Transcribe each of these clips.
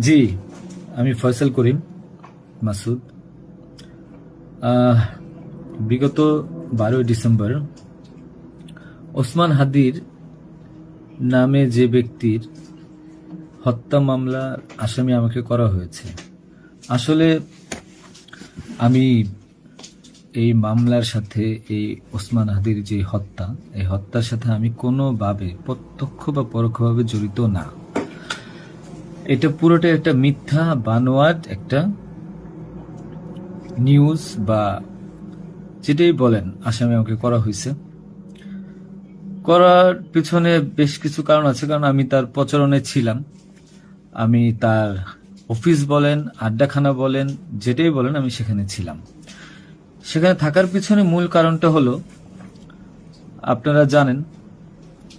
জি, আমি ফয়সাল করিম মাসুদ। বিগত 12ই ডিসেম্বর ওসমান হাদির নামে যে ব্যক্তির হত্যা মামলার আসামি আমাকে করা হয়েছে। আসলে আমি এই মামলার সাথে, এই ওসমান হাদির যে হত্যা, এই হত্যার সাথে আমি কোনোভাবে প্রত্যক্ষ বা পরোক্ষভাবে জড়িত না। এটা পুরোটাই একটা মিথ্যা বানোয়াট একটা নিউজ বা যেটাই বলেন আসামি আমাকে করা হয়েছে। করার পিছনে বেশ কিছু কারণ আছে, কারণ আমি তার প্রচারণে ছিলাম। আমি তার অফিস বলেন, আড্ডাখানা বলেন, যেটাই বলেন আমি সেখানে ছিলাম। সেখানে থাকার পিছনে মূল কারণটা হলো, আপনারা জানেন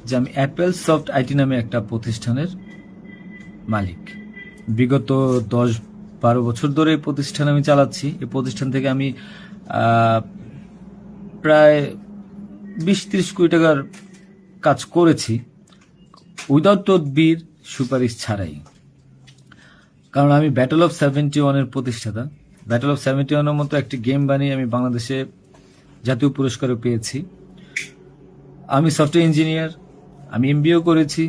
যে আমি অ্যাপেল সফট আইটি নামে একটা প্রতিষ্ঠানের মালিক। বিগত 10-12 বছর ধরে এই প্রতিষ্ঠান আমি চালাচ্ছি। এই প্রতিষ্ঠান থেকে আমি প্রায় 20-30 কোটি টাকার কাজ করেছি উইদাউট তদবির, সুপারিশ ছাড়াই। কারণ আমি ব্যাটল অফ 71-এর প্রতিষ্ঠাতা। ব্যাটল অফ 71-এর মতো একটি গেম বানিয়ে আমি বাংলাদেশে জাতীয় পুরস্কারও পেয়েছি। আমি সফটওয়্যার ইঞ্জিনিয়ার, আমি এমবিএও করেছি।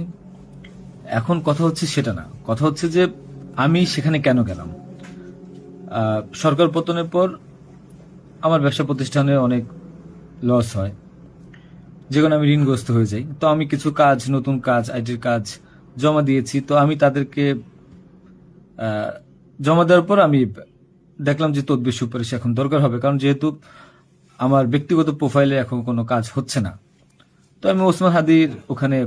এখন কথা হচ্ছে সেটা না, কথা হচ্ছে যে আমি সেখানে কেন গেলাম। সরকার পতনের পর আমার ব্যবসা প্রতিষ্ঠানে অনেক লস হয়, যেখানে আমি ঋণগ্রস্ত হয়ে যাই। তো আমি কিছু কাজ, নতুন কাজ, আইটির কাজ জমা দিয়েছি। তো আমি তাদেরকে জমা দেওয়ার পর আমি দেখলাম যে তদবির সুপারিশ এখন দরকার হবে, কারণ যেহেতু আমার ব্যক্তিগত প্রোফাইলে এখন কোনো কাজ হচ্ছে না। তো আমি ওসমান হাদির ওখানে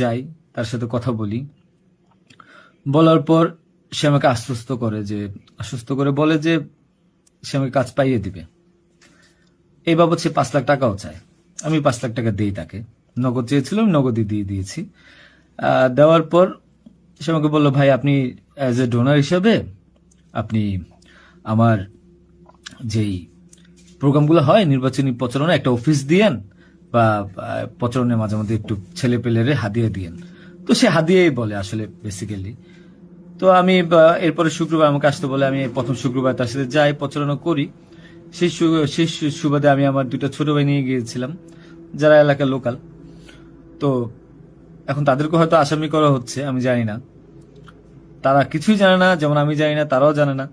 যাই, তার সাথে কথা বলি। বলার পর সে আমাকে আশ্বস্ত করে বলে যে সে আমাকে কাজ পাইয়ে দিবে। এই বাবদ সে 5 লাখ টাকাও চায়। আমি 5 লাখ টাকা দিই তাকে। নগদ চেয়েছিল, আমি নগদই দিয়ে দিয়েছি। দেওয়ার পর সে আমাকে বললো, ভাই আপনি অ্যাজ এ ডোনার হিসেবে আপনি আমার যেই প্রোগ্রামগুলো হয় নির্বাচনী প্রচারণা, একটা অফিস দিয়েন, বা প্রচারণের মাঝে মধ্যে একটু ছেলে পেলেরে হাদিয়ে দিয়েন। তো সে হাদিয়েই বলে আসলে বেসিক্যালি। তো আমি এরপরে শুক্রবার আমাকে আসতে বলে, আমি প্রথম শুক্রবার তার সাথে যাই, প্রচারণা করি। সেই সুবাদে আমি আমার 2টা ছোট ভাই নিয়ে গিয়েছিলাম, যারা এলাকার লোকাল। তো এখন তাদেরকে হয়তো আসামি করা হচ্ছে, আমি জানি না। তারা কিছুই জানে না, যেমন আমি জানি না, তারাও জানে না।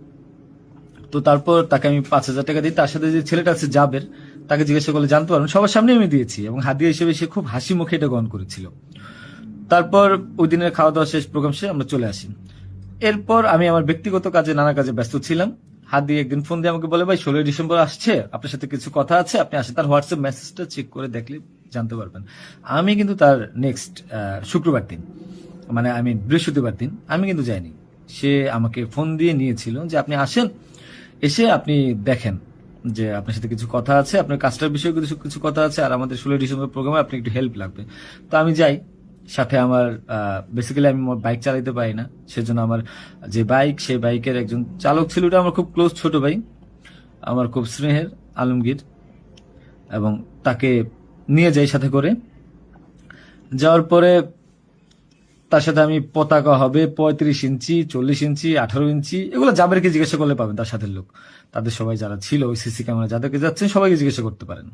তো তারপর তাকে আমি 5,000 টাকা দিই। তার সাথে যে ছেলেটা আছে জাবের, তাকে জিজ্ঞাসা করলে জানতে পারবেন, সবার সামনে আমি দিয়েছি, এবং হাদিয়া হিসেবে সে খুব হাসি মুখে এটা গ্রহণ করেছিল। তারপর ওই দিনের খাওয়া দাওয়া শেষ, প্রোগ্রাম শেষ, আমরা চলে আসি। এরপর আমি আমার ব্যক্তিগত কাজে, নানা কাজে ব্যস্ত ছিলাম। হাদি একদিন ফোন দিয়ে আমাকে বলে, ভাই 16ই ডিসেম্বর আসছে, আপনার সাথে কিছু কথা আছে, আপনি আসেন। তার হোয়াটসঅ্যাপ মেসেজটা চেক করে দেখলে জানতে পারবেন। আমি কিন্তু তার নেক্সট শুক্রবার দিন, মানে আমি বৃহস্পতিবার দিন আমি কিন্তু যাইনি। সে আমাকে ফোন দিয়ে নিয়েছিল যে আপনি আসেন, এসে আপনি দেখেন যে আপনার সাথে কিছু কথা আছে, আপনার কাজটার বিষয়ে কিছু কিছু কথা আছে, আর আমাদের 16ই ডিসেম্বর প্রোগ্রামে আপনি একটু হেল্প লাগবে। তো আমি যাই। সাথে আমার বেসিক্যালি আমি বাইক চালাইতে পারি না, সেজন্য আমার যে বাইক, সেই বাইকের একজন চালক ছিল, ওটা আমার খুব ক্লোজ ছোট ভাই, আমার খুব স্নেহের, আলমগীর। এবং তাকে নিয়ে যাই সাথে করে। যাওয়ার পরে তার সাথে আমি, পতাকা হবে 35 ইঞ্চি, 40 ইঞ্চি, 18 ইঞ্চি, এগুলো জাবেরকে জিজ্ঞাসা করলে পাবেন, তার সাথে লোক, তাদের সবাই যারা ছিল ওই সিসি ক্যামেরা যাদেরকে যাচ্ছেন সবাইকে জিজ্ঞাসা করতে পারেন।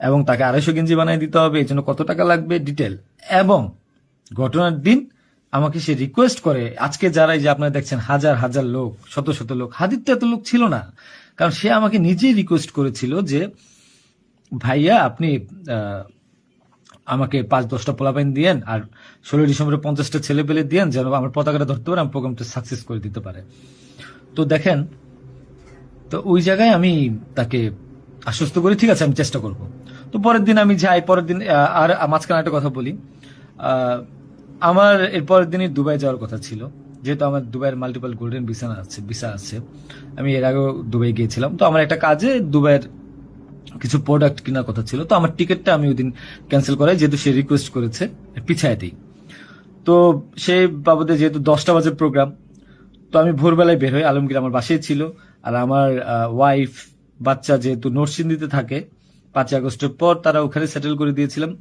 এবং তাকে 250 গেঞ্জি বানিয়ে দিতে হবে, এই জন্য কত টাকা লাগবে ডিটেল। এবং ঘটনার দিন আমাকে সে রিকোয়েস্ট করে, আজকে যারা এই যে আপনারা দেখছেন হাজার হাজার লোক, শত শত লোক, হাদির তো এত লোক ছিল না, কারণ সে আমাকে নিজেই রিকোয়েস্ট করেছিল যে ভাইয়া আপনি আমাকে 5-10টা পোলাপাইন দিয়েন, আর 16ই ডিসেম্বরে 50টা ছেলে পেলে দিয়েন, যেন আমার পতাকাটা ধরতে পারে, আমার প্রোগ্রামটা সাকসেস করে দিতে পারে। তো দেখেন, তো ওই জায়গায় আমি তাকে আশ্বস্ত করি, ঠিক আছে আমি চেষ্টা করব। তো পরের দিন আমি যাই। পরের দিন আর মাঝখানে একটা কথা বলি, আমার এর পরের দিনই দুবাই যাওয়ার কথা ছিল, যেহেতু আমার দুবাইয়ের মাল্টিপল গোল্ডেন ভিসা আছে। আমি এর আগেও দুবাই গিয়েছিলাম। তো আমার একটা কাজে দুবাইয়ের কিছু প্রোডাক্ট কেনার কথা ছিল। তো আমার টিকিটটা আমি ওই দিন ক্যান্সেল করাই, যেহেতু সে রিকোয়েস্ট করেছে, পিছায় দিই। তো সেই বাবদে যেহেতু 10টা বাজে প্রোগ্রাম, তো আমি ভোরবেলায় বের হই। আলমগীর আমার বাসায় ছিল, আর আমার ওয়াইফ, বাচ্চা যেহেতু নরসিংদীতে থাকে, 5ই আগস্টের পর তারা ওখানে সেটেল করে দিয়েছিলাম।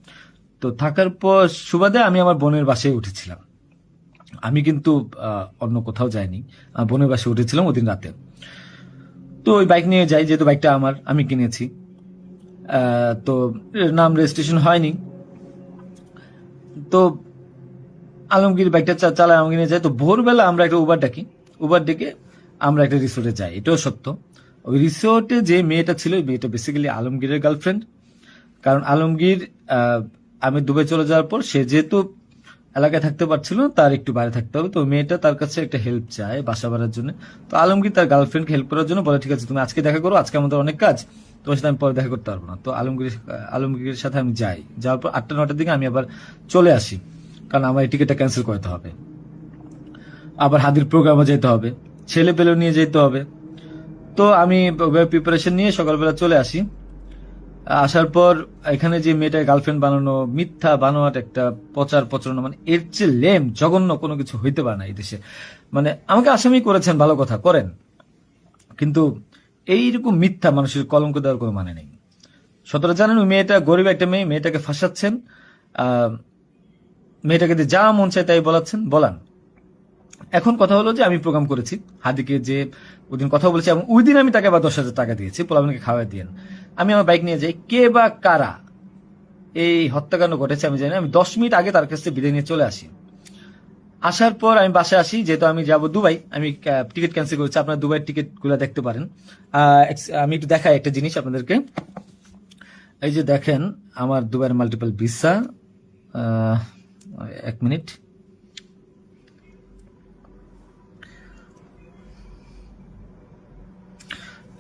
তো থাকার পর সুবাদে আমি আমার বোনের বাসায় উঠেছিলাম। আমি কিন্তু অন্য কোথাও যাইনি, বোনের বাসে উঠেছিলাম ওদিন রাতে। তো ওই বাইক নিয়ে যাই, যেহেতু বাইকটা আমার, আমি কিনেছি। তো নাম রেজিস্ট্রেশন হয়নি। তো আলমগীর বাইকটা চালায়, আলমগীর নিয়ে যাই। তো ভোরবেলা আমরা একটা উবার ডাকি, উবার ডেকে আমরা একটা রিসোর্টে যাই। এটাও সত্য, ওই রিসোর্টে যে মেয়েটা ছিল, ওই মেয়েটা বেসিক্যালি আলমগীরের গার্লফ্রেন্ড। কারণ আলমগীর আমি দুবাই চলে যাওয়ার পর সে যেহেতু এলাকায় থাকতে পারছিল না, তার একটু বাইরে থাকতে হবে। তো ওই মেয়েটা তার কাছে একটা হেল্প চায় বাসা ভাড়ার জন্য। তো আলমগীর তার গার্লফ্রেন্ডকে হেল্প করার জন্য বলে, ঠিক আছে তুমি আজকে দেখা করো, আজকে আমাদের অনেক কাজ, তোমার সাথে আমি পরে দেখা করতে পারবো না। তো আলমগীরের সাথে আমি যাই, যাওয়ার পর 8টা-9টার দিকে আমি আবার চলে আসি, কারণ আমার এই টিকিটটা ক্যান্সেল করতে হবে। আবার হাদির প্রোগ্রামে যেতে হবে, ছেলে পেলে নিয়ে যেতে হবে। তো আমি প্রিপারেশন নিয়ে সকালবেলা চলে আসি। আসার পর এখানে যে মেয়েটার গার্লফ্রেন্ড বানানো, মিথ্যা বানোয়াট একটা প্রচার প্রচারণা, মানে এর চেয়ে লেম জঘন্য কোনো কিছু হইতে পারে না এই দেশে। মানে আমাকে আসামি করেছেন, ভালো কথা করেন, কিন্তু এইরকম মিথ্যা মানুষের কলঙ্ক দেওয়ার কোনো মানে নেই। সতরা জানেন ওই মেয়েটা গরিব একটা মেয়ে, মেয়েটাকে ফাঁসাচ্ছেন, মেয়েটাকে দিয়ে যা মন চায় তাই বলাচ্ছেন, বলান। এখন কথা হলো যে আমি প্রোগ্রাম করেছি হাদিকে, যে ওইদিন কথা বলেছি, এবং ওই দিন আমি তাকে আবার 10,000 টাকা দিয়েছি, পোলাপানকে খাওয়াই দিয়েন। আমি আমার বাইক নিয়ে যাই, কে বা কারা এই হত্যাকাণ্ড ঘটেছে আমি জানি না। আমি 10 মিনিট আগে তার কাছে বিদায় নিয়ে চলে আসি। আসার পর আমি বাসায় আসি, যেহেতু আমি যাব দুবাই, আমি টিকিট ক্যান্সেল করেছি। আপনারা দুবাইয়ের টিকিট গুলো দেখতে পারেন। আমি একটু দেখাই একটা জিনিস আপনাদেরকে। এই যে দেখেন আমার দুবাইয়ের মাল্টিপল ভিসা, 1 মিনিট।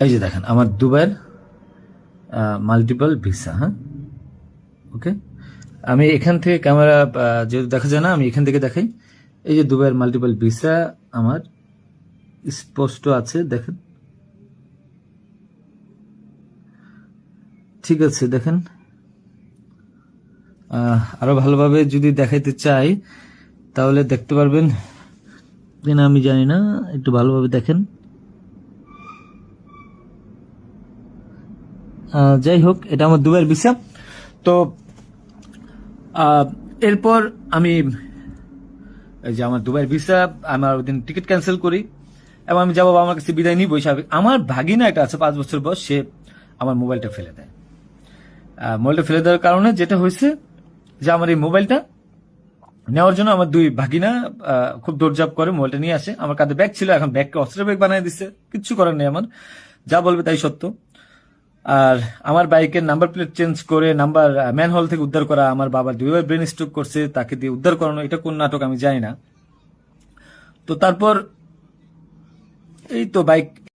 এই যে দেখেন আমার দুবাইয়ের মাল্টিপল ভিসা। হ্যাঁ, ওকে, আমি এখান থেকে ক্যামেরা যেহেতু দেখা যায় না, আমি এখান থেকে দেখাই। এই যে দুবাইয়ের মাল্টিপল ভিসা আমার স্পষ্ট আছে, দেখেন। ঠিক আছে, দেখেন। আরো ভালোভাবে যদি দেখাইতে চাই তাহলে দেখতে পারবেন কিনা আমি জানি না, একটু ভালোভাবে দেখেন। যাই হোক, এটা আমার দুবাইয়ের ভিসা। তো এরপর আমি এই যে আমার দুবাইয়ের ভিসা, আমার ওদিন টিকিট ক্যান্সেল করি এবং আমি যাবো আমার কাছে বিদায় নিবই স্বাভাবিক। আমার ভাগিনা একটা আছে 5 বছর বয়স, সে আমার মোবাইলটা ফেলে দেয়। মোবাইলটা ফেলে দেওয়ার কারণে যেটা হয়েছে যে আমার এই মোবাইলটা নেওয়ার জন্য আমার 2 ভাগিনা খুব দৌড়ঝাঁপ করে মোবাইলটা নিয়ে আসে। আমার কাঁধে ব্যাগ ছিল, এখন ব্যাগকে অস্ত্রের ব্যাগ বানিয়ে দিচ্ছে, কিচ্ছু করার নেই আমার, যা বলবে তাই সত্য। আর আমার বাইকের নাম্বার প্লেট চেঞ্জ করে নাম্বার ম্যানহোল থেকে উদ্ধার করা, আমার বাবার 2বার ব্রেন স্ট্রোক করছে, তাকে দিয়ে উদ্ধার করানো, এটা কোন নাটক আমি জানি না। তো তারপর এই তো বাইক